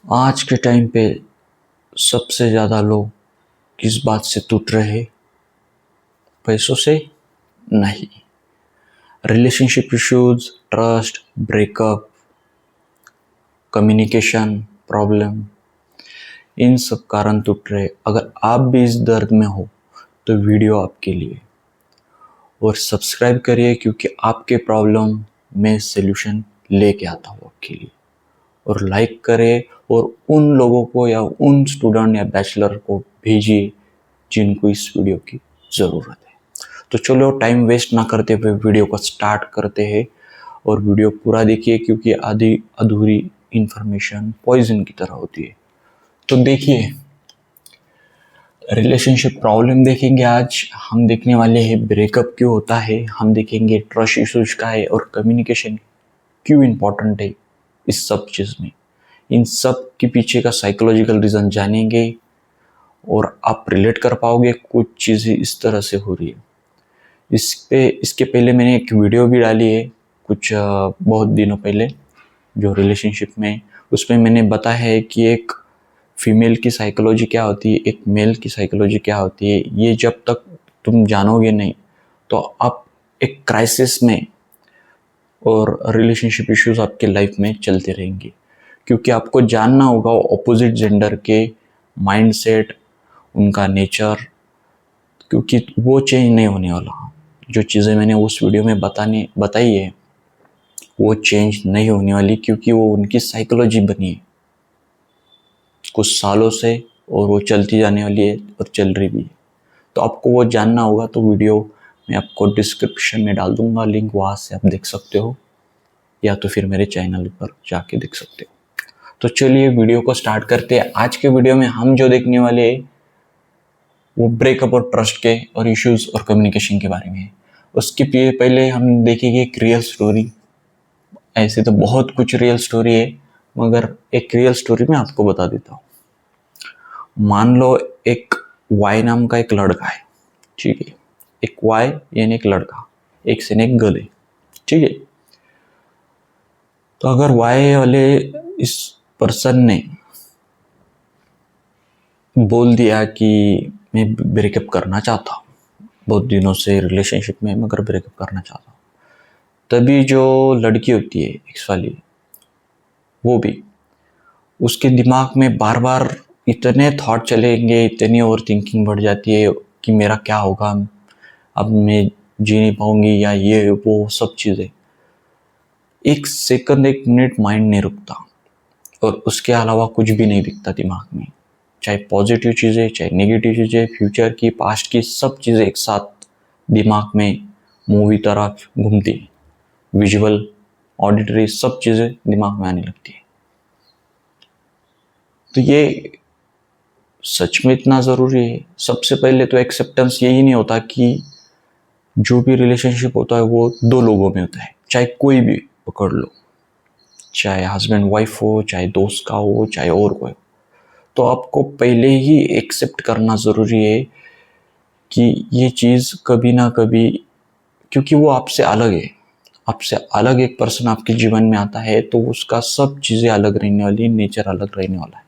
आज के टाइम पे सबसे ज़्यादा लोग किस बात से टूट रहे? पैसों से नहीं। Relationship issues, trust, breakup, communication problem, इन सब कारण टूट रहे। अगर आप भी इस दर्द में हो तो वीडियो आपके लिए। और सब्सक्राइब करिए क्योंकि आपके प्रॉब्लम में सल्यूशन लेके आता हूँ आपके लिए। और लाइक करें और उन लोगों को या उन स्टूडेंट या बैचलर को भेजिए जिनको इस वीडियो की ज़रूरत है। तो चलो टाइम वेस्ट ना करते हुए वीडियो को स्टार्ट करते हैं। और वीडियो पूरा देखिए क्योंकि आधी अधूरी इंफॉर्मेशन पॉइजन की तरह होती है। तो देखिए, रिलेशनशिप प्रॉब्लम देखेंगे आज। हम देखने वाले हैं ब्रेकअप क्यों होता है, हम देखेंगे ट्रस्ट इश्यूज का है और कम्युनिकेशन क्यों इम्पोर्टेंट है इस सब चीज़ में। इन सब के पीछे का साइकोलॉजिकल रीज़न जानेंगे और आप रिलेट कर पाओगे कुछ चीज़ें इस तरह से हो रही है। इसके पहले मैंने एक वीडियो भी डाली है कुछ बहुत दिनों पहले जो रिलेशनशिप में, उसमें मैंने बताया है कि एक फीमेल की साइकोलॉजी क्या होती है, एक मेल की साइकोलॉजी क्या होती है। ये जब तक तुम जानोगे नहीं तो आप एक क्राइसिस में और रिलेशनशिप इश्यूज आपके लाइफ में चलते रहेंगे। क्योंकि आपको जानना होगा ऑपोजिट जेंडर के माइंडसेट, उनका नेचर, क्योंकि वो चेंज नहीं होने वाला। जो चीज़ें मैंने उस वीडियो में बताई है वो चेंज नहीं होने वाली क्योंकि वो उनकी साइकोलॉजी बनी है कुछ सालों से और वो चलती जाने वाली है और चल रही भी है। तो आपको वो जानना होगा तो वीडियो मैं आपको डिस्क्रिप्शन में डाल दूंगा लिंक, वहाँ से आप देख सकते हो या तो फिर मेरे चैनल पर जाके देख सकते हो। तो चलिए वीडियो को स्टार्ट करते हैं। आज के वीडियो में हम जो देखने वाले हैं वो ब्रेकअप और ट्रस्ट के और इश्यूज और कम्युनिकेशन के बारे में है। उसके पहले हम देखेंगे एक रियल स्टोरी। ऐसे तो बहुत कुछ रियल स्टोरी है मगर एक रियल स्टोरी मैं आपको बता देता हूँ। मान लो एक वाई नाम का एक लड़का है, ठीक है। एक वाई यानी एक लड़का, एक से एक गर्ल है, ठीक है। तो अगर वाई वाले इस पर्सन ने बोल दिया कि मैं ब्रेकअप करना चाहता हूँ, बहुत दिनों से रिलेशनशिप में मगर ब्रेकअप करना चाहता हूँ, तभी जो लड़की होती है एक्स वाली, वो भी उसके दिमाग में बार बार इतने थॉट चलेंगे, इतनी ओवर थिंकिंग बढ़ जाती है कि मेरा क्या होगा, अब मैं जी नहीं पाऊंगी या ये वो सब चीज़ें। एक सेकंड एक मिनट माइंड नहीं रुकता और उसके अलावा कुछ भी नहीं दिखता दिमाग में, चाहे पॉजिटिव चीज़ें चाहे नेगेटिव चीज़ें, फ्यूचर की पास्ट की सब चीज़ें एक साथ दिमाग में मूवी तरह घूमती, विजुअल ऑडिटरी सब चीज़ें दिमाग में आने लगती है। तो ये सच में इतना ज़रूरी है? सबसे पहले तो एक्सेप्टेंस यही नहीं होता कि जो भी रिलेशनशिप होता है वो दो लोगों में होता है, चाहे कोई भी पकड़ लो, चाहे हस्बैंड वाइफ हो, चाहे दोस्त का हो, चाहे और कोई हो। तो आपको पहले ही एक्सेप्ट करना ज़रूरी है कि ये चीज़ कभी ना कभी, क्योंकि वो आपसे अलग है, आपसे अलग एक पर्सन आपके जीवन में आता है तो उसका सब चीज़ें अलग रहने वाली, नेचर अलग रहने वाला है।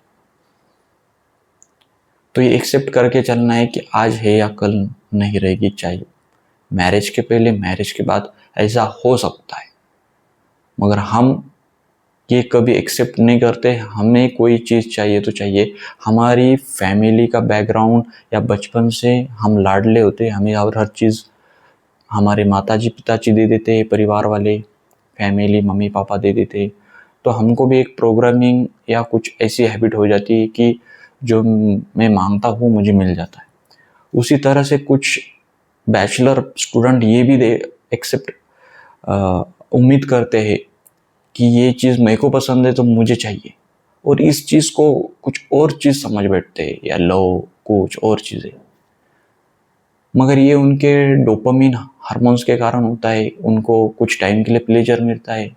तो ये एक्सेप्ट करके चलना है कि आज है या कल नहीं रहेगी, चाहे मैरिज के पहले मैरिज के बाद ऐसा हो सकता है। मगर हम ये कभी एक्सेप्ट नहीं करते। हमें कोई चीज़ चाहिए तो चाहिए, हमारी फैमिली का बैकग्राउंड या बचपन से हम लाडले होते, हमें और हर चीज़ हमारे माताजी पिताजी दे देते, परिवार वाले फैमिली मम्मी पापा दे देते। तो हमको भी एक प्रोग्रामिंग या कुछ ऐसी हैबिट हो जाती है कि जो मैं मांगता हूँ मुझे मिल जाता है। उसी तरह से कुछ बैचलर स्टूडेंट ये भी एक्सेप्ट उम्मीद करते हैं कि ये चीज़ मेरे को पसंद है तो मुझे चाहिए, और इस चीज़ को कुछ और चीज़ समझ बैठते हैं या लव कुछ और चीज़ें। मगर ये उनके डोपामिन हार्मोन्स के कारण होता है, उनको कुछ टाइम के लिए प्लेजर मिलता है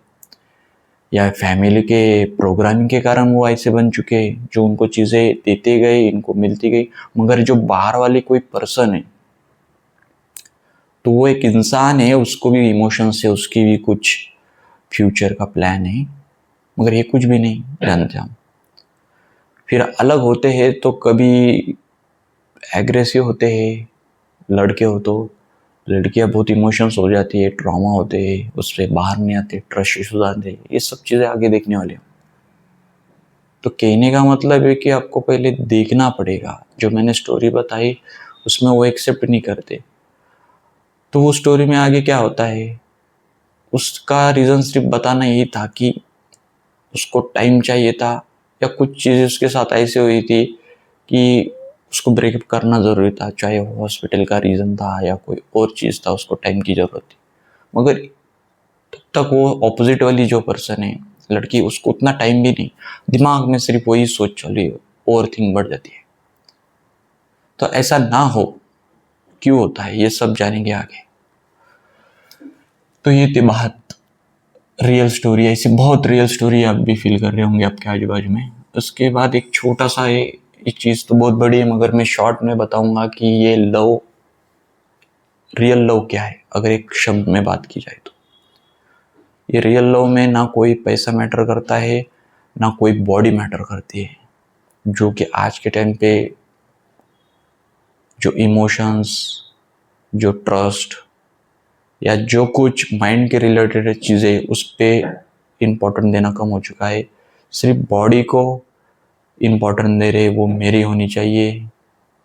या फैमिली के प्रोग्रामिंग के कारण वो ऐसे बन चुके हैं जो उनको चीज़ें देते गए, इनको मिलती गई। मगर जो बाहर वाले कोई पर्सन है तो वो एक इंसान है, उसको भी इमोशंस है, उसकी भी कुछ फ्यूचर का प्लान है, मगर ये कुछ भी नहीं जानते हम। फिर अलग होते हैं तो कभी एग्रेसिव होते हैं, लड़के हो तो लड़कियां बहुत इमोशंस हो जाती है, ट्रॉमा होते हैं, उससे बाहर नहीं आते, ट्रस्ट इश्यूज आते हैं, ये सब चीज़ें आगे देखने वाले हैं। तो कहने का मतलब है कि आपको पहले देखना पड़ेगा। जो मैंने स्टोरी बताई उसमें वो एक्सेप्ट नहीं करते, तो वो स्टोरी में आगे क्या होता है, उसका रीज़न सिर्फ बताना यही था कि उसको टाइम चाहिए था, या कुछ चीज़ें उसके साथ ऐसे हुई थी कि उसको ब्रेकअप करना ज़रूरी था, चाहे वो हॉस्पिटल का रीज़न था या कोई और चीज़ था, उसको टाइम की ज़रूरत थी। मगर तब तक वो ऑपोजिट वाली जो पर्सन है, लड़की, उसको उतना टाइम भी नहीं, दिमाग में सिर्फ वही सोच चली, ओवर थिंक बढ़ जाती है। तो ऐसा ना हो, क्यों होता है, ये सब जानेंगे आगे। तो ये थी बात, रियल स्टोरी, ऐसी बहुत रियल स्टोरी आप भी फील कर रहे होंगे आपके आजू बाजू में। उसके बाद एक छोटा सा एक चीज़ तो बहुत बड़ी है, मगर मैं शॉर्ट में बताऊंगा कि ये लव, रियल लव क्या है अगर एक शब्द में बात की जाए तो। ये रियल लव में ना कोई पैसा मैटर करता है, ना कोई बॉडी मैटर करती है, जो कि आज के टाइम पे जो इमोशंस, जो ट्रस्ट, या जो कुछ माइंड के रिलेटेड चीज़ें, उस पर इम्पोर्टेंट देना कम हो चुका है। सिर्फ बॉडी को इम्पोर्टेंट दे रहे, वो मेरी होनी चाहिए,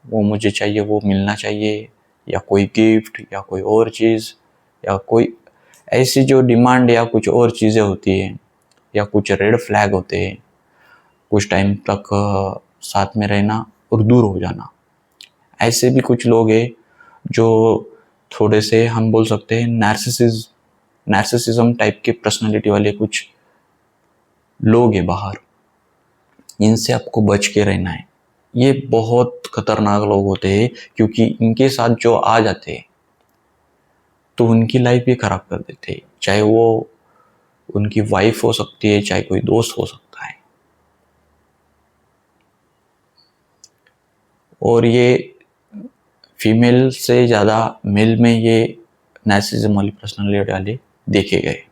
वो मुझे चाहिए, वो मिलना चाहिए, या कोई गिफ्ट या कोई और चीज़, या कोई ऐसी जो डिमांड या कुछ और चीज़ें होती हैं, या कुछ रेड फ्लैग होते हैं, कुछ टाइम तक साथ में रहना और दूर हो जाना। ऐसे भी कुछ लोग हैं जो थोड़े से, हम बोल सकते हैं, नार्सिसिज्म टाइप के पर्सनालिटी वाले कुछ लोग हैं बाहर, इनसे आपको बच के रहना है। ये बहुत खतरनाक लोग होते हैं, क्योंकि इनके साथ जो आ जाते हैं तो उनकी लाइफ भी खराब कर देते हैं, चाहे वो उनकी वाइफ हो सकती है, चाहे कोई दोस्त हो सकता है। और ये फीमेल से ज़्यादा मेल में ये नार्सिसिज्म वाली पर्सनालिटी वाले देखे गए।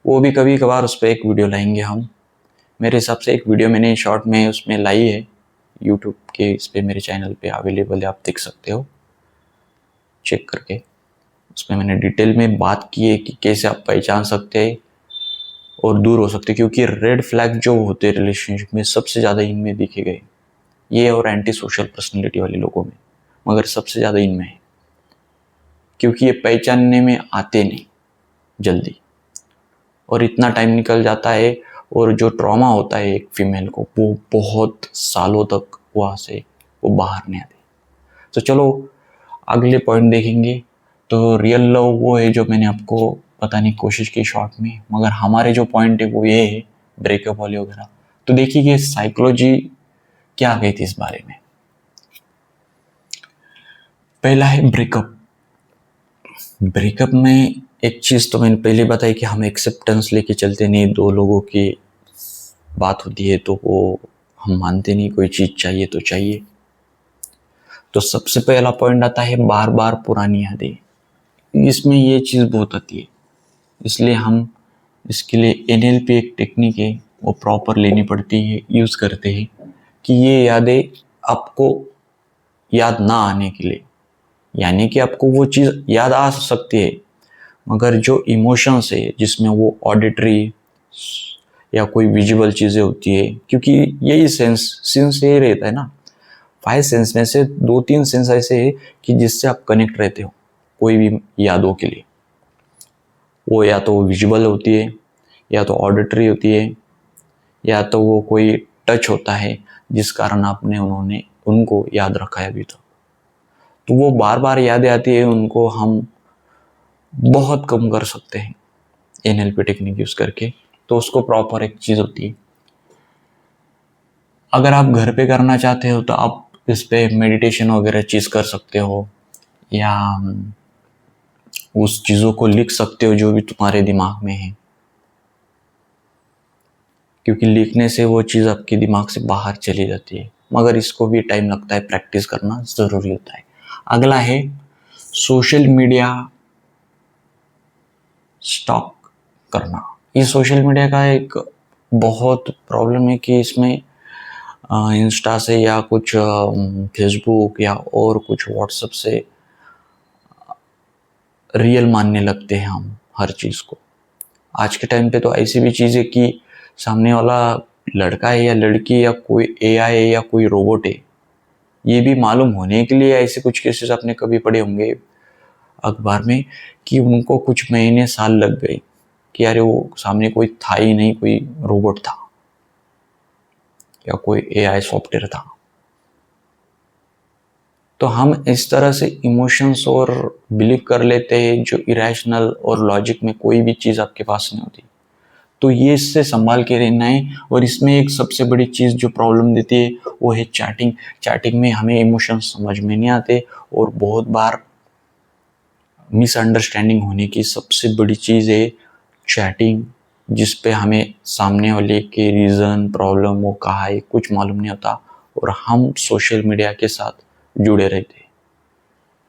वो भी कभी कभार उस पर एक वीडियो लाएंगे हम। मेरे हिसाब से एक वीडियो मैंने शॉर्ट में उसमें लाई है, यूट्यूब के इस पे मेरे चैनल पे अवेलेबल है, आप देख सकते हो चेक करके। उसमें मैंने डिटेल में बात की है कि कैसे आप पहचान सकते हैं और दूर हो सकते हैं, क्योंकि रेड फ्लैग जो होते हैं रिलेशनशिप में सबसे ज़्यादा इनमें दिखे गए, ये और एंटी सोशल पर्सनैलिटी वाले लोगों में, मगर सबसे ज़्यादा इनमें है, क्योंकि ये पहचानने में आते नहीं जल्दी, और इतना टाइम निकल जाता है, और जो ट्रॉमा होता है एक फीमेल को, वो बहुत सालों तक वहाँ से वो बाहर नहीं आते। तो चलो अगले पॉइंट देखेंगे। तो रियल लव वो है जो मैंने आपको बताने की कोशिश की शॉर्ट में, मगर हमारे जो पॉइंट है वो ये है, ब्रेकअप वाले वगैरह। तो देखिए कि साइकोलॉजी क्या गई थी इस बारे में। पहला है ब्रेकअप। ब्रेकअप में एक चीज़ तो मैंने पहले बताई कि हम एक्सेप्टेंस लेके चलते नहीं, दो लोगों की बात होती है तो वो हम मानते नहीं, कोई चीज़ चाहिए तो चाहिए। तो सबसे पहला पॉइंट आता है बार बार पुरानी यादें। इसमें ये चीज़ बहुत आती है, इसलिए हम इसके लिए NLP एक टेक्निक है, वो प्रॉपर लेनी पड़ती है, यूज़ करते हैं कि ये यादें आपको याद ना आने के लिए, यानी कि आपको वो चीज़ याद आ सकती है, मगर जो इमोशंस है जिसमें वो ऑडिटरी या कोई विजुअल चीज़ें होती है, क्योंकि यही सेंस यही रहता है ना, 5 सेंस में से 2-3 सेंस ऐसे है कि जिससे आप कनेक्ट रहते हो कोई भी यादों के लिए। वो या तो विजुअल होती है, या तो ऑडिटरी होती है, या तो वो कोई टच होता है जिस कारण आपने उनको याद रखा है अभी तक। तो वो बार बार यादें आती है, उनको हम बहुत कम कर सकते हैं NLP टेक्निक यूज़ करके। तो उसको प्रॉपर एक चीज़ होती है, अगर आप घर पे करना चाहते हो तो आप इस पे मेडिटेशन वगैरह चीज़ कर सकते हो, या उस चीज़ों को लिख सकते हो जो भी तुम्हारे दिमाग में है, क्योंकि लिखने से वो चीज़ आपके दिमाग से बाहर चली जाती है, मगर इसको भी टाइम लगता है, प्रैक्टिस करना ज़रूरी होता है। अगला है सोशल मीडिया स्टॉक करना। ये सोशल मीडिया का एक बहुत प्रॉब्लम है कि इसमें इंस्टा से या कुछ फेसबुक या और कुछ व्हाट्सएप से रियल मानने लगते हैं हम हर चीज़ को। आज के टाइम पे तो ऐसी भी चीज़ है कि सामने वाला लड़का है या लड़की या कोई एआई है या कोई रोबोट है, ये भी मालूम होने के लिए ऐसे कुछ केसेस आपने कभी पढ़े होंगे अखबार में कि उनको कुछ महीने साल लग गए कि अरे वो सामने कोई था ही नहीं, कोई रोबोट था या कोई एआई सॉफ्टवेयर था। तो हम इस तरह से इमोशंस और बिलीव कर लेते हैं जो इरेशनल और लॉजिक में कोई भी चीज़ आपके पास नहीं होती। तो ये इससे संभाल के रहना है। और इसमें एक सबसे बड़ी चीज़ जो प्रॉब्लम देती है वो है चैटिंग। चैटिंग में हमें इमोशंस समझ में नहीं आते और बहुत बार मिसअंडरस्टैंडिंग होने की सबसे बड़ी चीज़ है चैटिंग, जिस पे हमें सामने वाले के रीज़न प्रॉब्लम वो कहा है कुछ मालूम नहीं होता और हम सोशल मीडिया के साथ जुड़े रहते हैं।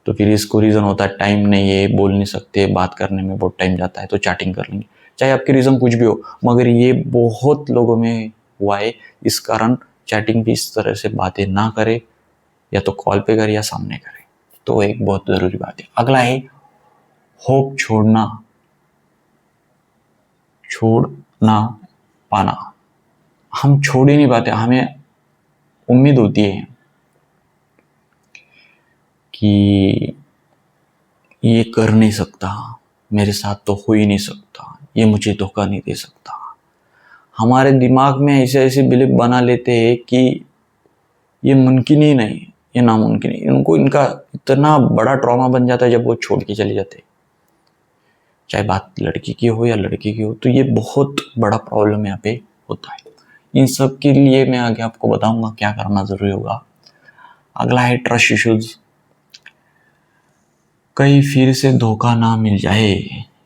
तो फिर इसको रीज़न होता है टाइम नहीं है, बोल नहीं सकते, बात करने में बहुत टाइम जाता है तो चैटिंग कर लेंगे, चाहे आपकी रीज़न कुछ भी हो। मगर ये बहुत लोगों में हुआ है, इस कारण चैटिंग भी इस तरह से बातें ना करे, या तो कॉल पे करे या सामने करे। तो एक बहुत ज़रूरी बात है। अगला है होप छोड़ ना पाना। हम छोड़ ही नहीं पाते, हमें उम्मीद होती है कि ये कर नहीं सकता, मेरे साथ तो हो ही नहीं सकता, ये मुझे धोखा नहीं दे सकता। हमारे दिमाग में ऐसे ऐसे बिलीफ बना लेते हैं कि ये मुमकिन ही नहीं, ये नामुमकिन है। उनको इनका इतना बड़ा ट्रॉमा बन जाता है जब वो छोड़ के चले जाते हैं, चाहे बात लड़की की हो या लड़के की हो। तो ये बहुत बड़ा प्रॉब्लम यहाँ पे होता है। इन सब के लिए मैं आगे आपको बताऊंगा क्या करना जरूरी होगा। अगला है ट्रस्ट इश्यूज। कहीं फिर से धोखा ना मिल जाए।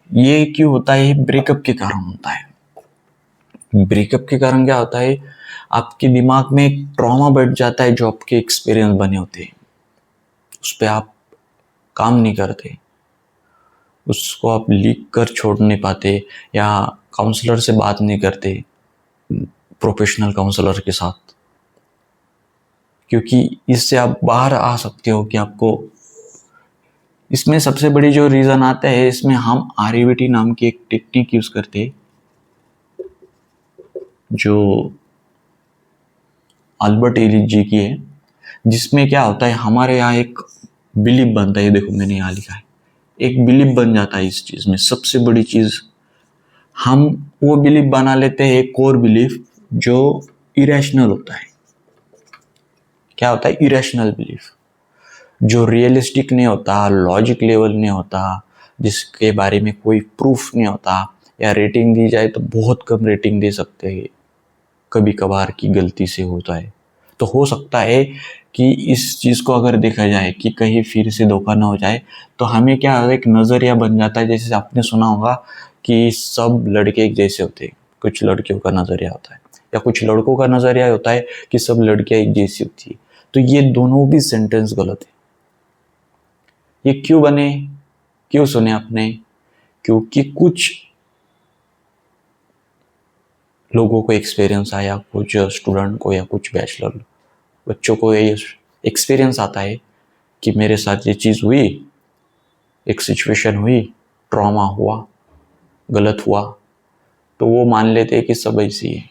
ये क्यों होता है? ब्रेकअप के कारण होता है। ब्रेकअप के कारण क्या होता है, आपके दिमाग में एक ट्रॉमा बैठ जाता है जो आपके एक्सपीरियंस बने होते हैं, उस पर आप काम नहीं करते, उसको आप लिख कर छोड़ नहीं पाते, या काउंसलर से बात नहीं करते, प्रोफेशनल काउंसलर के साथ, क्योंकि इससे आप बाहर आ सकते हो कि आपको। इसमें सबसे बड़ी जो रीज़न आता है, इसमें हम आरईवीटी नाम की एक टेक्निक यूज़ करते हैं जो अल्बर्ट एलिस जी की है, जिसमें क्या होता है हमारे यहाँ एक बिलीफ बनता है। देखो मैंने यहाँ लिखा है, एक बिलीफ बन जाता है इस चीज़ में। सबसे बड़ी चीज़ हम वो बिलीफ बना लेते हैं, एक कोर बिलीफ जो इरेशनल होता है। क्या होता है? इरेशनल बिलीफ, जो रियलिस्टिक नहीं होता, लॉजिक लेवल नहीं होता, जिसके बारे में कोई प्रूफ नहीं होता, या रेटिंग दी जाए तो बहुत कम रेटिंग दे सकते हैं, कभी कभार की गलती से होता है। तो हो सकता है कि इस चीज़ को अगर देखा जाए कि कहीं फिर से धोखा ना हो जाए, तो हमें क्या एक नज़रिया बन जाता है। जैसे आपने सुना होगा कि सब लड़के एक जैसे होते हैं, कुछ लड़कियों का नज़रिया होता है, या कुछ लड़कों का नज़रिया होता है कि सब लड़कियां एक जैसी होती है। तो ये दोनों भी सेंटेंस गलत है। ये क्यों बने, क्यों सुने आपने? क्योंकि कुछ लोगों को एक्सपीरियंस आया, कुछ स्टूडेंट को या कुछ बैचलर बच्चों को ये एक्सपीरियंस आता है कि मेरे साथ ये चीज़ हुई, एक सिचुएशन हुई, ट्रॉमा हुआ, गलत हुआ, तो वो मान लेते हैं कि सब ऐसी है।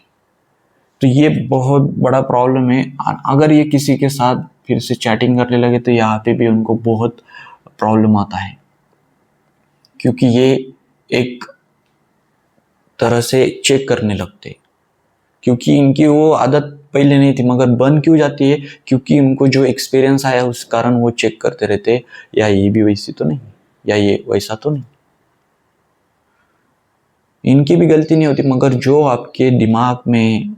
तो ये बहुत बड़ा प्रॉब्लम है। अगर ये किसी के साथ फिर से चैटिंग करने लगे तो यहाँ पे भी उनको बहुत प्रॉब्लम आता है, क्योंकि ये एक तरह से चेक करने लगते, क्योंकि इनकी वो आदत पहले नहीं थी। मगर बन क्यों जाती है? क्योंकि उनको जो एक्सपीरियंस आया उस कारण वो चेक करते रहते, या ये भी वैसी तो नहीं, या ये वैसा तो नहीं। इनकी भी गलती नहीं होती, मगर जो आपके दिमाग में,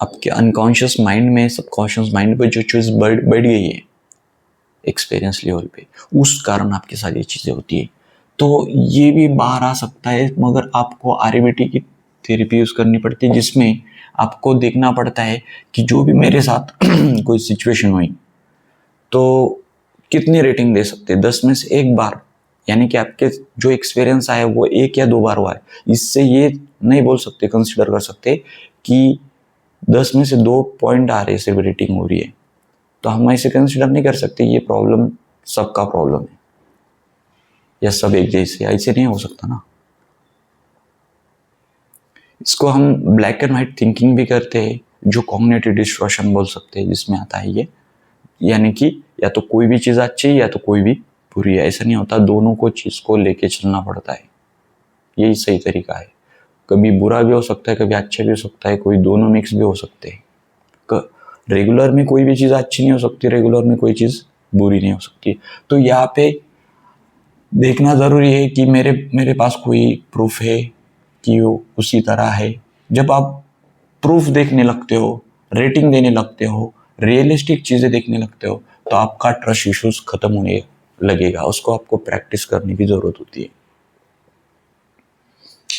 आपके अनकॉन्शियस माइंड में, सबकॉन्शियस माइंड पे जो चीज़ बैठ गई है एक्सपीरियंस लेवल पे, उस कारण आपके साथ ये चीज़ें होती है। तो ये भी बाहर आ सकता है, मगर आपको आरईबीटी की थेरेपी यूज़ करनी पड़ती है, जिसमें आपको देखना पड़ता है कि जो भी मेरे साथ कोई सिचुएशन हुई तो कितनी रेटिंग दे सकते हैं? 10 में से 1 बार, यानी कि आपके जो एक्सपीरियंस आया वो 1 या 2 बार हुआ है। इससे ये नहीं बोल सकते, कंसिडर कर सकते कि 10 में से 2 पॉइंट आ रहे सिर्फ रेटिंग हो रही है, तो हम ऐसे कंसिडर नहीं कर सकते ये प्रॉब्लम सबका प्रॉब्लम है या सब एक जैसे, ऐसे नहीं हो सकता ना। इसको हम ब्लैक एंड व्हाइट थिंकिंग भी करते हैं, जो कॉग्निटिव डिस्टॉर्शन बोल सकते हैं, जिसमें आता है ये, यानी कि या तो कोई भी चीज़ अच्छी है या तो कोई भी बुरी है, ऐसा नहीं होता, दोनों को चीज़ को लेके चलना पड़ता है, यही सही तरीका है। कभी बुरा भी हो सकता है, कभी अच्छा भी हो सकता है, कोई दोनों मिक्स भी हो सकते हैं। रेगुलर में कोई भी चीज़ अच्छी नहीं हो सकती, रेगुलर में कोई चीज़ बुरी नहीं हो सकती। तो यहाँ पे देखना ज़रूरी है कि मेरे मेरे पास कोई प्रूफ है कि वो उसी तरह है। जब आप प्रूफ देखने लगते हो, रेटिंग देने लगते हो, रियलिस्टिक चीज़ें देखने लगते हो, तो आपका ट्रस्ट इश्यूज खत्म होने लगेगा। उसको आपको प्रैक्टिस करने की ज़रूरत होती है।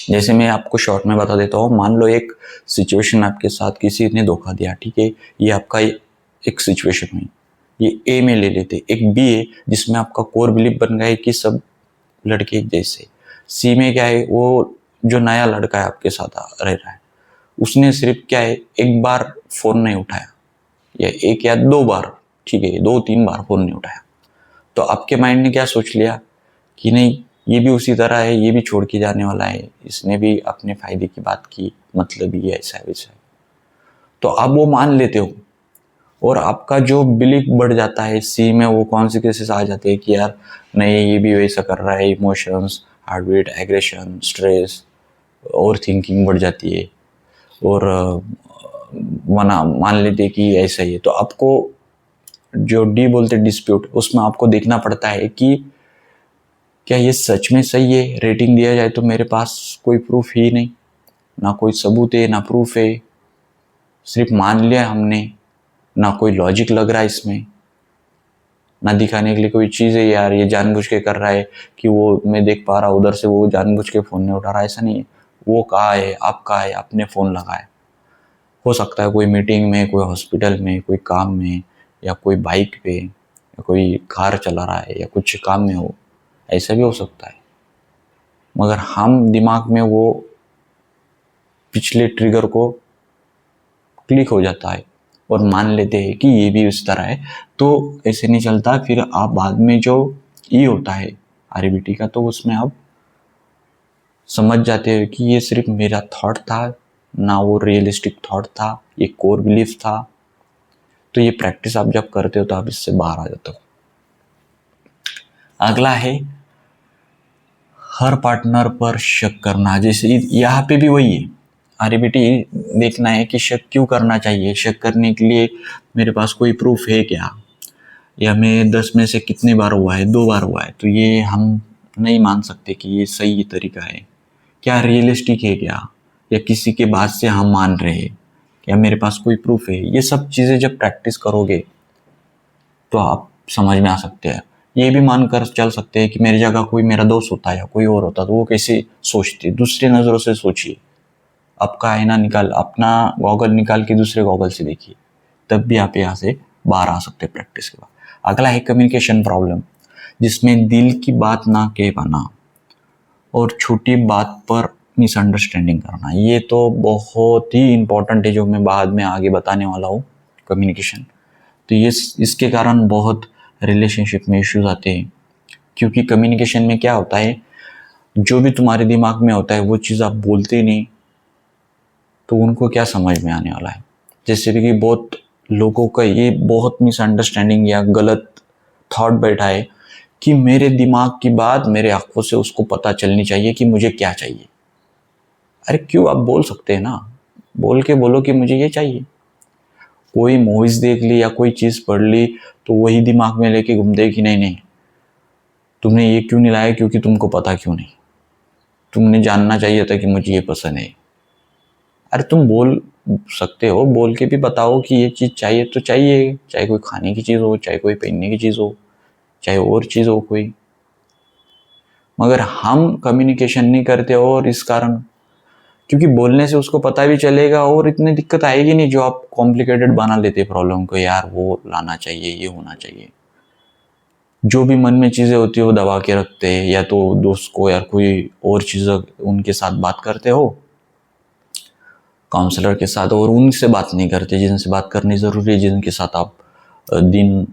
जैसे मैं आपको शॉर्ट में बता देता हूँ, मान लो एक सिचुएशन आपके साथ किसी ने धोखा दिया, ठीक है, ये आपका एक सिचुएशन हुई, ये ए में ले लेते, एक बी है जिसमें आपका कोर बिलीफ बन गया है कि सब लड़के एक जैसे। सी में क्या है, वो जो नया लड़का है आपके साथ रह रहा है, उसने सिर्फ क्या है, एक बार फोन नहीं उठाया, या एक या 2 बार, ठीक है, 2-3 बार फोन नहीं उठाया, तो आपके माइंड ने क्या सोच लिया कि नहीं ये भी उसी तरह है, ये भी छोड़ के जाने वाला है, इसने भी अपने फायदे की बात की, मतलब ये ऐसा है वैसा है, तो आप वो मान लेते हो और आपका जो बिलीफ बढ़ जाता है, सी में वो कॉन्सिक्वेंसेस आ जाते हैं कि यार नहीं ये भी वैसा कर रहा है, emotions, heart beat, aggression, stress और थिंकिंग बढ़ जाती है, और मना मान लेते कि ऐसा ही है। तो आपको जो डी बोलते डिस्प्यूट, उसमें आपको देखना पड़ता है कि क्या ये सच में सही है। रेटिंग दिया जाए तो मेरे पास कोई प्रूफ ही नहीं, ना कोई सबूत है ना प्रूफ है, सिर्फ मान लिया हमने, ना कोई लॉजिक लग रहा है इसमें, ना दिखाने के लिए कोई चीज़ है यार ये जानबूझ के कर रहा है कि वो मैं देख पा रहा हूँ उधर से वो जानबूझ के फ़ोन नहीं उठा रहा है, ऐसा नहीं है। वो कहाँ है, आप कहाँ है, आपने फ़ोन लगाया, हो सकता है कोई मीटिंग में, कोई हॉस्पिटल में, कोई काम में, या कोई बाइक पे, या कोई कार चला रहा है, या कुछ काम में हो, ऐसा भी हो सकता है। मगर हम दिमाग में वो पिछले ट्रिगर को क्लिक हो जाता है और मान लेते हैं कि ये भी उस तरह है, तो ऐसे नहीं चलता। फिर आप बाद में जो ई होता है आरबीटी का, तो उसमें आप समझ जाते हो कि ये सिर्फ मेरा थॉट था, ना वो रियलिस्टिक थॉट था, ये कोर बिलीफ था। तो ये प्रैक्टिस आप जब करते हो तो आप इससे बाहर आ जाते हो। अगला है हर पार्टनर पर शक करना। जैसे यहाँ पे भी वही है, आरबीटी देखना है कि शक क्यों करना चाहिए, शक करने के लिए मेरे पास कोई प्रूफ है क्या, या मैं 10 में से कितनी बार हुआ है, 2 बार हुआ है, तो ये हम नहीं मान सकते कि ये सही तरीका है। क्या रियलिस्टिक है क्या, या किसी के बात से हम मान रहे हैं, क्या मेरे पास कोई प्रूफ है। ये सब चीज़ें जब प्रैक्टिस करोगे तो आप समझ में आ सकते हैं। ये भी मानकर चल सकते हैं कि मेरी जगह कोई मेरा दोस्त होता या कोई और होता तो वो कैसे सोचते, दूसरी नज़रों से सोचिए। आपका आईना निकाल, अपना गॉगल निकाल के दूसरे गॉगल से देखिए, तब भी आप यहाँ से बाहर आ सकते हैं प्रैक्टिस के बाद। अगला है कम्युनिकेशन प्रॉब्लम, जिसमें दिल की बात ना कह पाना और छोटी बात पर मिसअंडरस्टैंडिंग करना। ये तो बहुत ही इम्पोर्टेंट है, जो मैं बाद में आगे बताने वाला हूँ, कम्युनिकेशन। तो ये इसके कारण बहुत रिलेशनशिप में इश्यूज आते हैं, क्योंकि कम्युनिकेशन में क्या होता है, जो भी तुम्हारे दिमाग में होता है वो चीज़ आप बोलते नहीं, तो उनको क्या समझ में आने वाला है। जैसे कि बहुत लोगों का ये बहुत मिसअंडरस्टैंडिंग या गलत थॉट बैठा है कि मेरे दिमाग की बात मेरे आंखों से उसको पता चलनी चाहिए कि मुझे क्या चाहिए। अरे क्यों, आप बोल सकते हैं ना, बोल के बोलो कि मुझे ये चाहिए। कोई मूवीज देख ली या कोई चीज़ पढ़ ली तो वही दिमाग में लेके घूमते कि नहीं नहीं तुमने ये क्यों नहीं लाया, क्योंकि तुमको पता क्यों नहीं, तुमने जानना चाहिए था कि मुझे ये पसंद है। अरे तुम बोल सकते हो, बोल के भी बताओ कि ये चीज़ चाहिए तो चाहिए, चाहे कोई खाने की चीज़ हो, चाहे कोई पहनने की चीज़ हो, चाहे और चीज़ हो कोई। मगर हम कम्युनिकेशन नहीं करते और इस कारण, क्योंकि बोलने से उसको पता भी चलेगा और इतनी दिक्कत आएगी नहीं जो आप कॉम्प्लिकेटेड बना लेते प्रॉब्लम को, यार वो लाना चाहिए, ये होना चाहिए। जो भी मन में चीज़ें होती है वो दबा के रखते हैं, या तो दोस्त को या कोई और चीज़ उनके साथ बात करते हो, काउंसलर के साथ, और उनसे बात नहीं करते जिनसे बात करनी ज़रूरी है, जिनके साथ आप दिन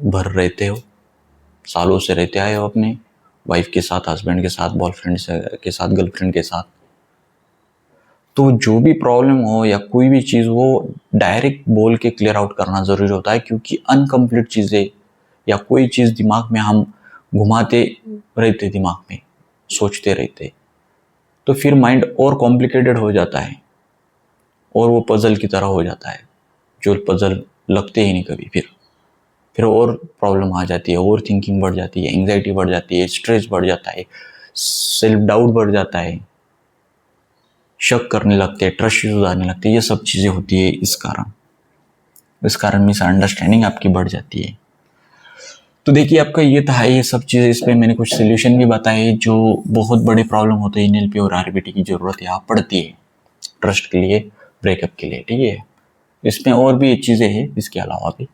भर रहते हो, सालों से रहते आए हो अपने वाइफ के साथ, हस्बैंड के साथ, बॉयफ्रेंड के साथ, गर्लफ्रेंड के साथ। तो जो भी प्रॉब्लम हो या कोई भी चीज़ वो डायरेक्ट बोल के क्लियर आउट करना ज़रूरी होता है, क्योंकि अनकम्प्लीट चीज़ें या कोई चीज़ दिमाग में हम घुमाते रहते, दिमाग में सोचते रहते, तो फिर माइंड और कॉम्प्लिकेटेड हो जाता है और वो पजल की तरह हो जाता है, जो पजल लगते ही नहीं कभी। फिर और प्रॉब्लम आ जाती है, ओवर थिंकिंग बढ़ जाती है, एंग्जाइटी बढ़ जाती है, स्ट्रेस बढ़ जाता है, सेल्फ डाउट बढ़ जाता है, शक करने लगते हैं, ट्रस्ट इश्यूज आने लगते हैं। ये सब चीज़ें होती है इस कारण मिसअंडरस्टैंडिंग आपकी बढ़ जाती है। तो देखिए, आपका ये था ये सब चीज़ें, इस पर मैंने कुछ सोल्यूशन भी बताए जो बहुत बड़े प्रॉब्लम होते हैं। NLP और RBT की ज़रूरत यहाँ पड़ती है ट्रस्ट के लिए, ब्रेकअप के लिए, ठीक है। इसमें और भी चीज़ें हैं इसके अलावा भी।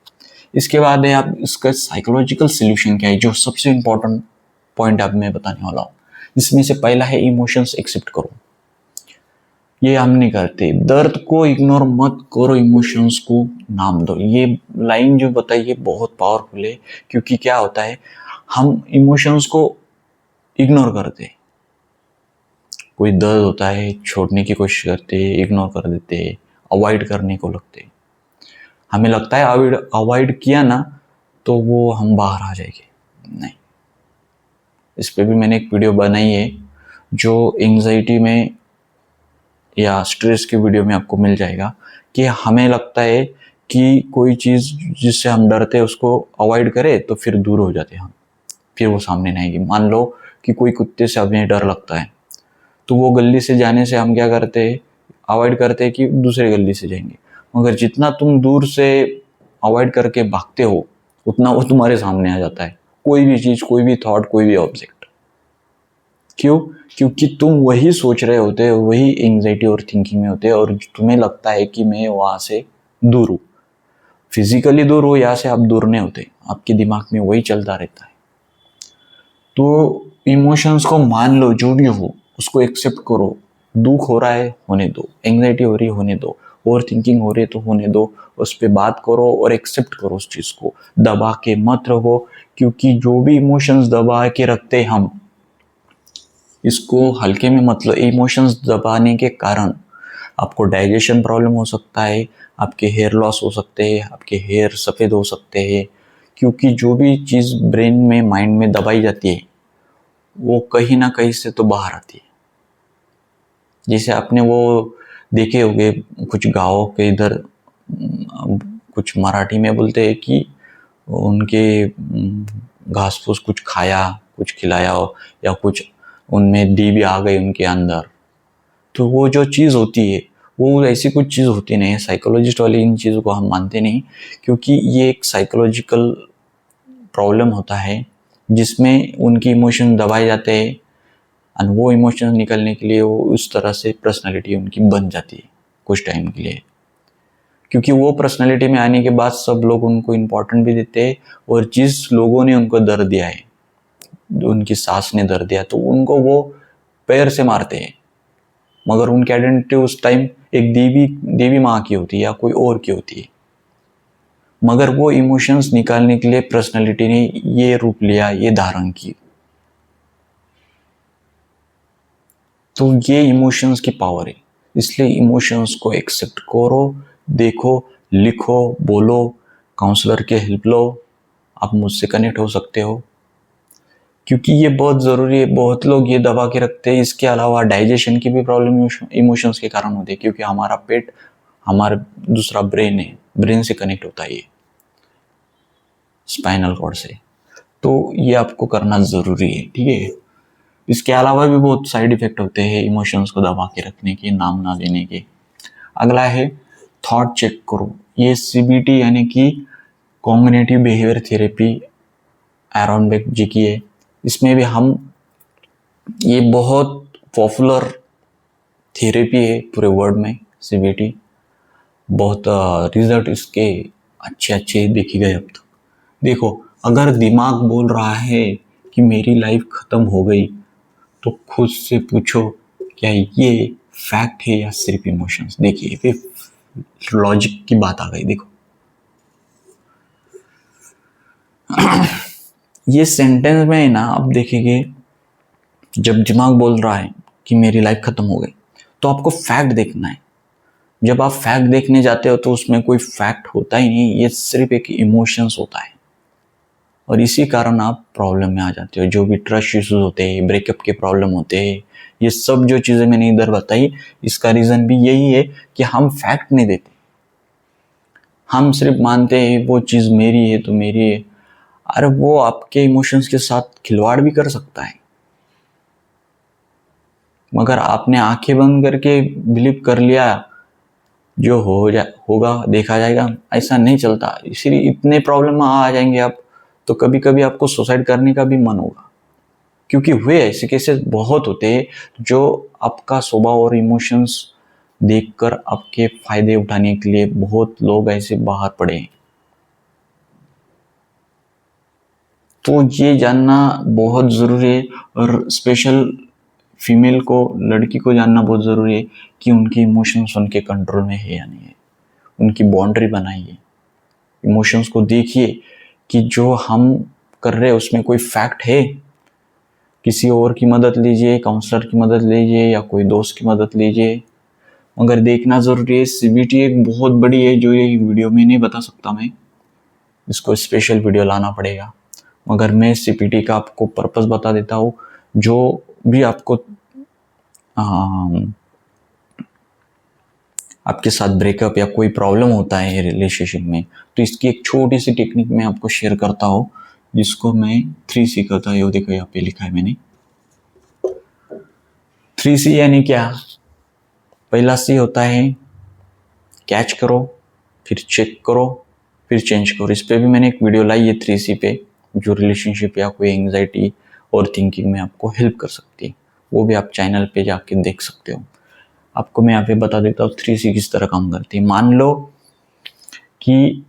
इसके बाद है आप इसका साइकोलॉजिकल सोल्यूशन क्या है, जो सबसे इम्पोर्टेंट पॉइंट अब मैं बताने वाला हूँ। इसमें से पहला है इमोशंस एक्सेप्ट करो। ये हम नहीं करते, दर्द को इग्नोर मत करो, इमोशंस को नाम दो। ये लाइन जो बताई है बहुत पावरफुल है, क्योंकि क्या होता है, हम इमोशंस को इग्नोर करते हैं। कोई दर्द होता है, छोड़ने की कोशिश करते हैं, इग्नोर कर देते हैं, अवॉइड करने को लगते हैं। हमें लगता है अवॉइड किया ना तो वो हम बाहर आ जाएंगे। नहीं, इस पे भी मैंने एक वीडियो बनाई है, जो एंजाइटी में या स्ट्रेस की वीडियो में आपको मिल जाएगा, कि हमें लगता है कि कोई चीज़ जिससे हम डरते हैं उसको अवॉइड करें तो फिर दूर हो जाते हैं हम, फिर वो सामने नहीं आएगी। मान लो कि कोई कुत्ते से हमें डर लगता है, तो वो गली से जाने से हम क्या करते हैं, अवॉइड करते हैं कि दूसरे गली से जाएंगे। मगर जितना तुम दूर से अवॉइड करके भागते हो, उतना वो तुम्हारे सामने आ जाता है, कोई भी चीज़, कोई भी थॉट, कोई भी ऑब्जेक्ट। क्यों? क्योंकि तुम वही सोच रहे होते हो, वही एंग्जाइटी और थिंकिंग में होते हो, और तुम्हें लगता है कि मैं वहाँ से दूर हूँ। फिजिकली दूर हो, यहाँ से आप दूर नहीं होते, आपके दिमाग में वही चलता रहता है। तो इमोशंस को मान लो, जो भी हो उसको एक्सेप्ट करो। दुख हो रहा है, होने दो। एंग्जाइटी हो रही है, होने दो। ओवर थिंकिंग हो रही है तो होने दो। उस पर बात करो और एक्सेप्ट करो उस चीज़ को, दबा के मत रहो। क्योंकि जो भी इमोशंस दबा के रखते हम, इसको हल्के में मतलब, इमोशंस दबाने के कारण आपको डाइजेशन प्रॉब्लम हो सकता है, आपके हेयर लॉस हो सकते हैं, आपके हेयर सफ़ेद हो सकते हैं। क्योंकि जो भी चीज़ ब्रेन में, माइंड में दबाई जाती है, वो कहीं ना कहीं से तो बाहर आती है। जैसे आपने वो देखे होंगे कुछ गाँव के इधर, कुछ मराठी में बोलते हैं कि उनके घास फूस कुछ खाया, कुछ खिलाया हो, या कुछ उनमें देवी आ गई उनके अंदर। तो वो जो चीज़ होती है, वो ऐसी कुछ चीज़ होती नहीं है। साइकोलॉजिस्ट वाले इन चीज़ों को हम मानते नहीं, क्योंकि ये एक साइकोलॉजिकल प्रॉब्लम होता है जिसमें उनकी इमोशन दबाए जाते हैं, और वो इमोशन निकलने के लिए वो उस तरह से पर्सनालिटी उनकी बन जाती है कुछ टाइम के लिए। क्योंकि वो पर्सनालिटी में आने के बाद सब लोग उनको इम्पोर्टेंट भी देते हैं, और जिस लोगों ने उनको दर्द दिया है, उनकी सास ने दर्द दिया, तो उनको वो पैर से मारते हैं। मगर उनकी आइडेंटिटी उस टाइम एक देवी माँ की होती है या कोई और की होती है। मगर वो इमोशंस निकालने के लिए पर्सनालिटी ने ये रूप लिया, ये धारण की। तो ये इमोशंस की पावर है। इसलिए इमोशंस को एक्सेप्ट करो, देखो, लिखो, बोलो, काउंसलर के हेल्प लो। आप मुझसे कनेक्ट हो सकते हो, क्योंकि ये बहुत ज़रूरी है। बहुत लोग ये दबा के रखते हैं। इसके अलावा डाइजेशन की भी प्रॉब्लम इमोशंस के कारण होती है, क्योंकि हमारा पेट हमारा दूसरा ब्रेन है, ब्रेन से कनेक्ट होता है ये, स्पाइनल कॉर्ड से। तो ये आपको करना ज़रूरी है, ठीक है। इसके अलावा भी बहुत साइड इफेक्ट होते हैं इमोशंस को दबा के रखने के, नाम ना देने के। अगला है थॉट चेक करो। ये CBT यानी कि cognitive behaviour therapy, Aaron Beck ji की है। इसमें भी हम, ये बहुत पॉपुलर थेरेपी है पूरे वर्ल्ड में। CBT बहुत रिजल्ट इसके अच्छे देखे गए अब तक। देखो, अगर दिमाग बोल रहा है कि मेरी लाइफ ख़त्म हो गई, तो खुद से पूछो, क्या ये फैक्ट है या सिर्फ इमोशंस। देखिए फिर लॉजिक की बात आ गई। देखो ये सेंटेंस में है ना, आप देखेंगे जब दिमाग बोल रहा है कि मेरी लाइफ खत्म हो गई, तो आपको फैक्ट देखना है। जब आप फैक्ट देखने जाते हो तो उसमें कोई फैक्ट होता ही नहीं, ये सिर्फ एक इमोशंस होता है। और इसी कारण आप प्रॉब्लम में आ जाते हो। जो भी ट्रस्ट इश्यूज होते हैं, ब्रेकअप के प्रॉब्लम होते हैं, ये सब जो चीज़ें मैंने इधर बताई, इसका रीज़न भी यही है कि हम फैक्ट नहीं देते। हम सिर्फ मानते हैं वो चीज़ मेरी है तो मेरी है। अरे वो आपके इमोशंस के साथ खिलवाड़ भी कर सकता है, मगर आपने आंखें बंद करके बिलीव कर लिया जो होगा देखा जाएगा, ऐसा नहीं चलता। इसीलिए इतने प्रॉब्लम आ जाएंगे आप, तो कभी कभी आपको सुसाइड करने का भी मन होगा। क्योंकि हुए ऐसे केसेस बहुत होते हैं जो आपका स्वभाव और इमोशंस देखकर आपके फायदे उठाने के लिए बहुत लोग ऐसे बाहर पड़े हैं। तो ये जानना बहुत ज़रूरी है, और स्पेशल फीमेल को, लड़की को जानना बहुत ज़रूरी है कि उनके इमोशंस उनके कंट्रोल में है या नहीं है। उनकी बाउंड्री बनाइए, इमोशंस को देखिए कि जो हम कर रहे हैं उसमें कोई फैक्ट है। किसी और की मदद लीजिए, काउंसलर की मदद लीजिए या कोई दोस्त की मदद लीजिए, मगर देखना ज़रूरी है। सीबीटी एक बहुत बड़ी है जो ये वीडियो में नहीं बता सकता मैं, इसको स्पेशल वीडियो लाना पड़ेगा। मगर मैं सीपीटी का आपको पर्पस बता देता हूँ। जो भी आपको आपके साथ ब्रेकअप या कोई प्रॉब्लम होता है रिलेशनशिप में, तो इसकी एक छोटी सी टेक्निक मैं आपको शेयर करता हूँ, जिसको मैं 3C कहता हूँ। देखो यहाँ पे लिखा है मैंने 3C यानी क्या। पहला C होता है कैच करो, फिर चेक करो, फिर चेंज करो। इस पे भी मैंने एक वीडियो लाई है 3C पे, जो रिलेशनशिप या कोई एंग्जाइटी और थिंकिंग में आपको हेल्प कर सकती है। वो भी आप चैनल पे जाके देख सकते हो। आपको मैं यहाँ पे बता देता हूँ 3C किस तरह काम करती है। मान लो कि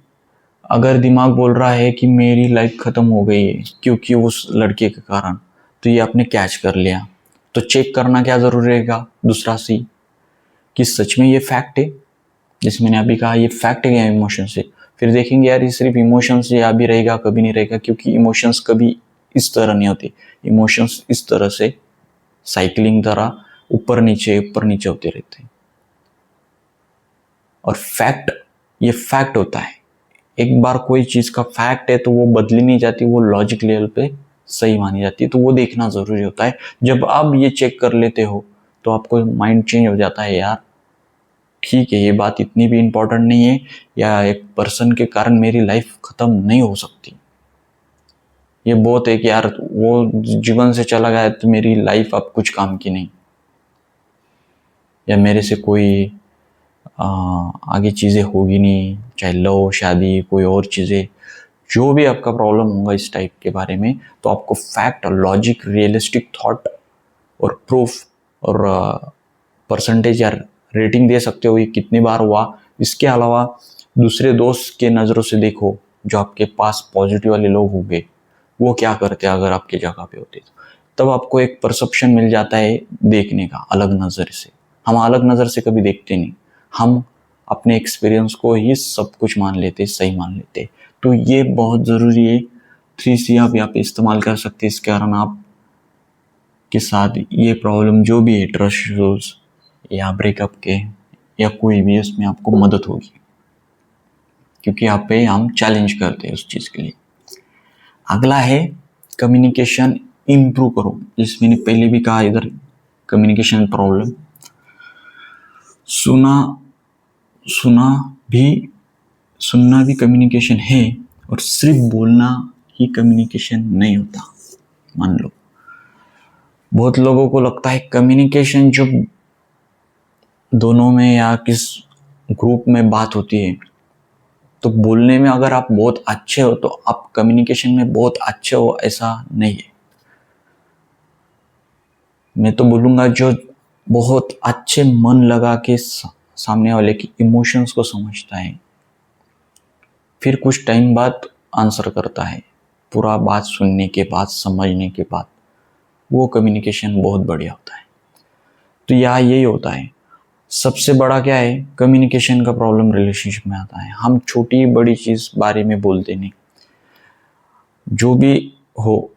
अगर दिमाग बोल रहा है कि मेरी लाइफ खत्म हो गई है क्योंकि उस लड़के के कारण, तो ये आपने कैच कर लिया, तो चेक करना क्या जरूरी रहेगा। दूसरा C कि सच में ये फैक्ट है, जैसे मैंने अभी कहा ये फैक्ट है या इमोशन से। फिर देखेंगे यार ये सिर्फ इमोशन से अभी रहेगा, कभी नहीं रहेगा, क्योंकि इमोशंस कभी इस तरह नहीं होते। इमोशंस इस तरह से साइकिलिंग तरह ऊपर नीचे होते रहते हैं। और फैक्ट, ये फैक्ट होता है। एक बार कोई चीज का फैक्ट है तो वो बदली नहीं जाती, वो लॉजिक लेवल पे सही मानी जाती है। तो वो देखना जरूरी होता है। जब आप ये चेक कर लेते हो तो आपको माइंड चेंज हो जाता है, यार ठीक है ये बात इतनी भी इम्पोर्टेंट नहीं है, या एक पर्सन के कारण मेरी लाइफ खत्म नहीं हो सकती। ये बहुत है कि यार वो जीवन से चला गया तो मेरी लाइफ अब कुछ काम की नहीं, या मेरे से कोई आगे चीज़ें होगी नहीं, चाहे लव, शादी, कोई और चीज़ें, जो भी आपका प्रॉब्लम होगा इस टाइप के बारे में, तो आपको फैक्ट और लॉजिक, रियलिस्टिक थॉट और प्रूफ और परसेंटेज या रेटिंग दे सकते हो ये कितनी बार हुआ। इसके अलावा दूसरे दोस्त के नज़रों से देखो, जो आपके पास पॉजिटिव वाले लोग होंगे वो क्या करते हैं अगर आपकी जगह पे होते, तब आपको एक परसेप्शन मिल जाता है देखने का अलग नज़र से। हम अलग नज़र से कभी देखते नहीं, हम अपने एक्सपीरियंस को ही सब कुछ मान लेते, सही मान लेते। तो ये बहुत ज़रूरी है। 3C आप यहाँ पे इस्तेमाल कर सकते हैं। इसके कारण आप के साथ ये प्रॉब्लम जो भी है, ट्रस्ट इश्यूज या ब्रेकअप के या कोई भी, उसमें आपको मदद होगी, क्योंकि यहाँ पे हम चैलेंज करते हैं उस चीज़ के लिए। अगला है कम्युनिकेशन इम्प्रूव करो। जिस मैंने पहले भी कहा इधर कम्युनिकेशन प्रॉब्लम, सुनना भी कम्युनिकेशन है, और सिर्फ बोलना ही कम्युनिकेशन नहीं होता। मान लो बहुत लोगों को लगता है कम्युनिकेशन जो दोनों में या किस ग्रुप में बात होती है, तो बोलने में अगर आप बहुत अच्छे हो तो आप कम्युनिकेशन में बहुत अच्छे हो, ऐसा नहीं है। मैं तो बोलूँगा जो बहुत अच्छे मन लगा के सामने वाले की इमोशंस को समझता है, फिर कुछ टाइम बाद आंसर करता है, पूरा बात सुनने के बाद, समझने के बाद, वो कम्युनिकेशन बहुत बढ़िया होता है। तो यहाँ यही होता है, सबसे बड़ा क्या है, कम्युनिकेशन का प्रॉब्लम रिलेशनशिप में आता है। हम छोटी बड़ी चीज़ बारे में बोलते नहीं, जो भी हो,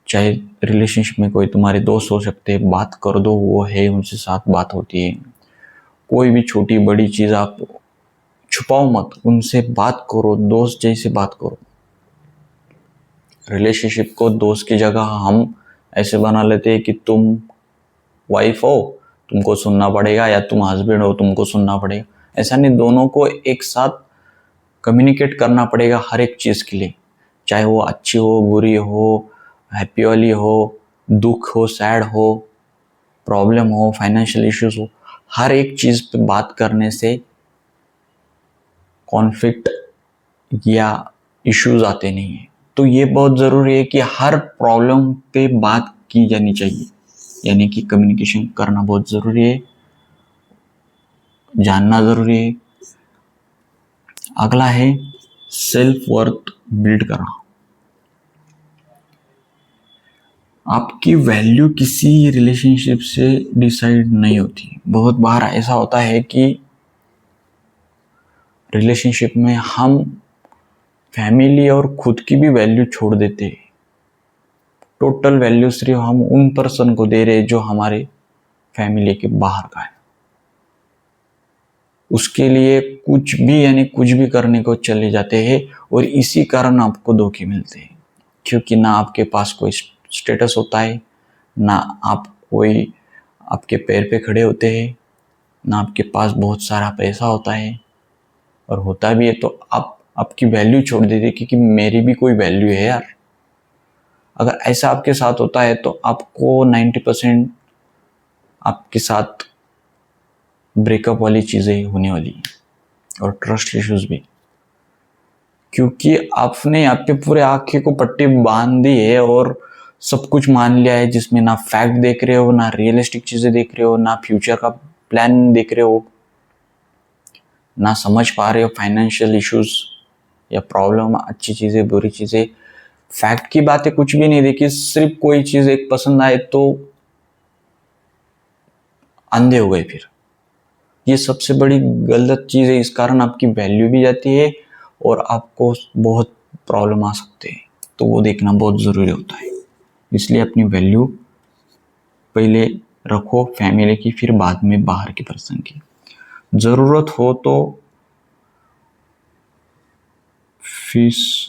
चाहे रिलेशनशिप में कोई तुम्हारे दोस्त हो सकते हैं, बात कर दो, वो है उनसे साथ बात होती है। कोई भी छोटी बड़ी चीज़ आप छुपाओ मत, उनसे बात करो, दोस्त जैसे बात करो। रिलेशनशिप को दोस्त की जगह हम ऐसे बना लेते हैं कि तुम वाइफ हो, तुमको सुनना पड़ेगा, या तुम हस्बैंड हो, तुमको सुनना पड़ेगा। ऐसा नहीं, दोनों को एक साथ कम्युनिकेट करना पड़ेगा हर एक चीज़ के लिए, चाहे वो अच्छी हो, बुरी हो, हैप्पी वाली हो, दुख हो, सैड हो, प्रॉब्लम हो, फाइनेंशियल इश्यूज हो। हर एक चीज़ पे बात करने से कॉन्फ्लिक्ट या इश्यूज आते नहीं हैं। तो ये बहुत ज़रूरी है कि हर प्रॉब्लम पे बात की जानी चाहिए, यानी कि कम्युनिकेशन करना बहुत ज़रूरी है, जानना ज़रूरी है। अगला है सेल्फ वर्थ बिल्ड करना। आपकी वैल्यू किसी रिलेशनशिप से डिसाइड नहीं होती। बहुत बार ऐसा होता है कि रिलेशनशिप में हम फैमिली और खुद की भी वैल्यू छोड़ देते हैं। टोटल वैल्यू सिर्फ हम उन पर्सन को दे रहे जो हमारे फैमिली के बाहर का है। उसके लिए कुछ भी, यानी कुछ भी करने को चले जाते हैं, और इसी कारण आपको धोखे मिलते हैं। क्योंकि ना आपके पास कोई स्टेटस होता है, ना आप कोई आपके पैर पे खड़े होते हैं, ना आपके पास बहुत सारा पैसा होता है, और होता भी है तो आप आपकी वैल्यू छोड़ देते, क्योंकि मेरी भी कोई वैल्यू है यार। अगर ऐसा आपके साथ होता है तो आपको 90% आपके साथ ब्रेकअप वाली चीज़ें होने वाली हैं, और ट्रस्ट इश्यूज भी, क्योंकि आपने आपके पूरे आंखें को पट्टी बांध दी है और सब कुछ मान लिया है, जिसमें ना फैक्ट देख रहे हो, ना रियलिस्टिक चीज़ें देख रहे हो, ना फ्यूचर का प्लान देख रहे हो, ना समझ पा रहे हो फाइनेंशियल इश्यूज या प्रॉब्लम, अच्छी चीज़ें, बुरी चीज़ें, फैक्ट की बातें कुछ भी नहीं देखी। सिर्फ कोई चीज़ एक पसंद आए तो अंधे हो गए। फिर ये सबसे बड़ी गलत चीज़ है। इस कारण आपकी वैल्यू भी जाती है और आपको बहुत प्रॉब्लम आ सकते हैं। तो वो देखना बहुत ज़रूरी होता है। इसलिए अपनी वैल्यू पहले रखो फैमिली की, फिर बाद में बाहर के पर्सन की। ज़रूरत हो तो फीस,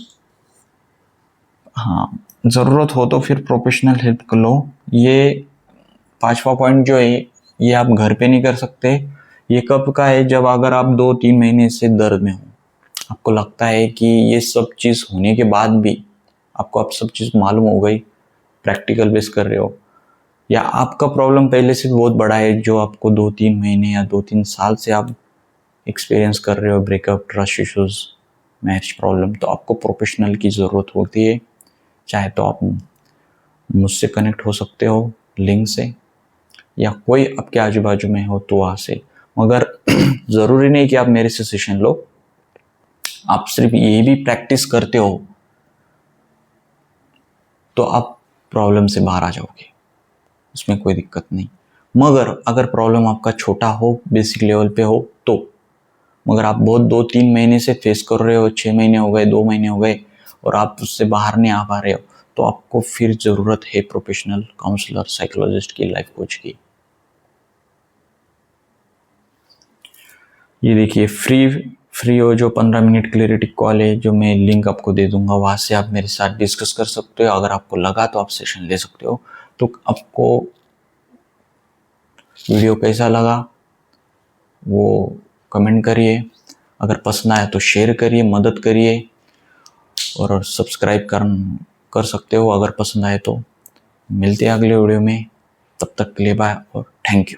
हाँ, ज़रूरत हो तो फिर प्रोफेशनल हेल्प कर लो। ये 5वां पॉइंट जो है, ये आप घर पे नहीं कर सकते। ये कब का है, जब अगर आप 2-3 महीने से दर्द में हो, आपको लगता है कि ये सब चीज़ होने के बाद भी आपको अब सब चीज़ मालूम हो गई, प्रैक्टिकल बेस कर रहे हो, या आपका प्रॉब्लम पहले से बहुत बड़ा है जो आपको 2-3 महीने या 2-3 साल से आप एक्सपीरियंस कर रहे हो, breakup, trust issues, marriage problem, तो आपको प्रोफेशनल की ज़रूरत होती है। चाहे तो आप मुझसे कनेक्ट हो सकते हो लिंक से, या कोई आपके आजू बाजू में हो तो वहाँ से। मगर ज़रूरी नहीं कि आप मेरे से सेशन लो। आप सिर्फ ये भी प्रैक्टिस करते हो तो आप प्रॉब्लम से बाहर आ जाओगे, उसमें कोई दिक्कत नहीं। मगर अगर प्रॉब्लम आपका छोटा हो, बेसिक लेवल पे हो तो, मगर आप बहुत 2-3 महीने से फेस कर रहे हो, 6 महीने हो गए, 2 महीने हो गए, और आप उससे बाहर नहीं आ पा रहे हो, तो आपको फिर ज़रूरत है प्रोफेशनल काउंसलर, साइकोलॉजिस्ट की, लाइफ कोच की। ये देखिए फ्री हो जो 15 मिनट क्लैरिटी कॉल है, जो मैं लिंक आपको दे दूंगा, वहाँ से आप मेरे साथ डिस्कस कर सकते हो। अगर आपको लगा तो आप सेशन ले सकते हो। तो आपको वीडियो कैसा लगा वो कमेंट करिए, अगर पसंद आया तो शेयर करिए, मदद करिए, और सब्सक्राइब कर सकते हो अगर पसंद आए तो। मिलते हैं अगले वीडियो में, तब तक के लिए बाय और थैंक यू।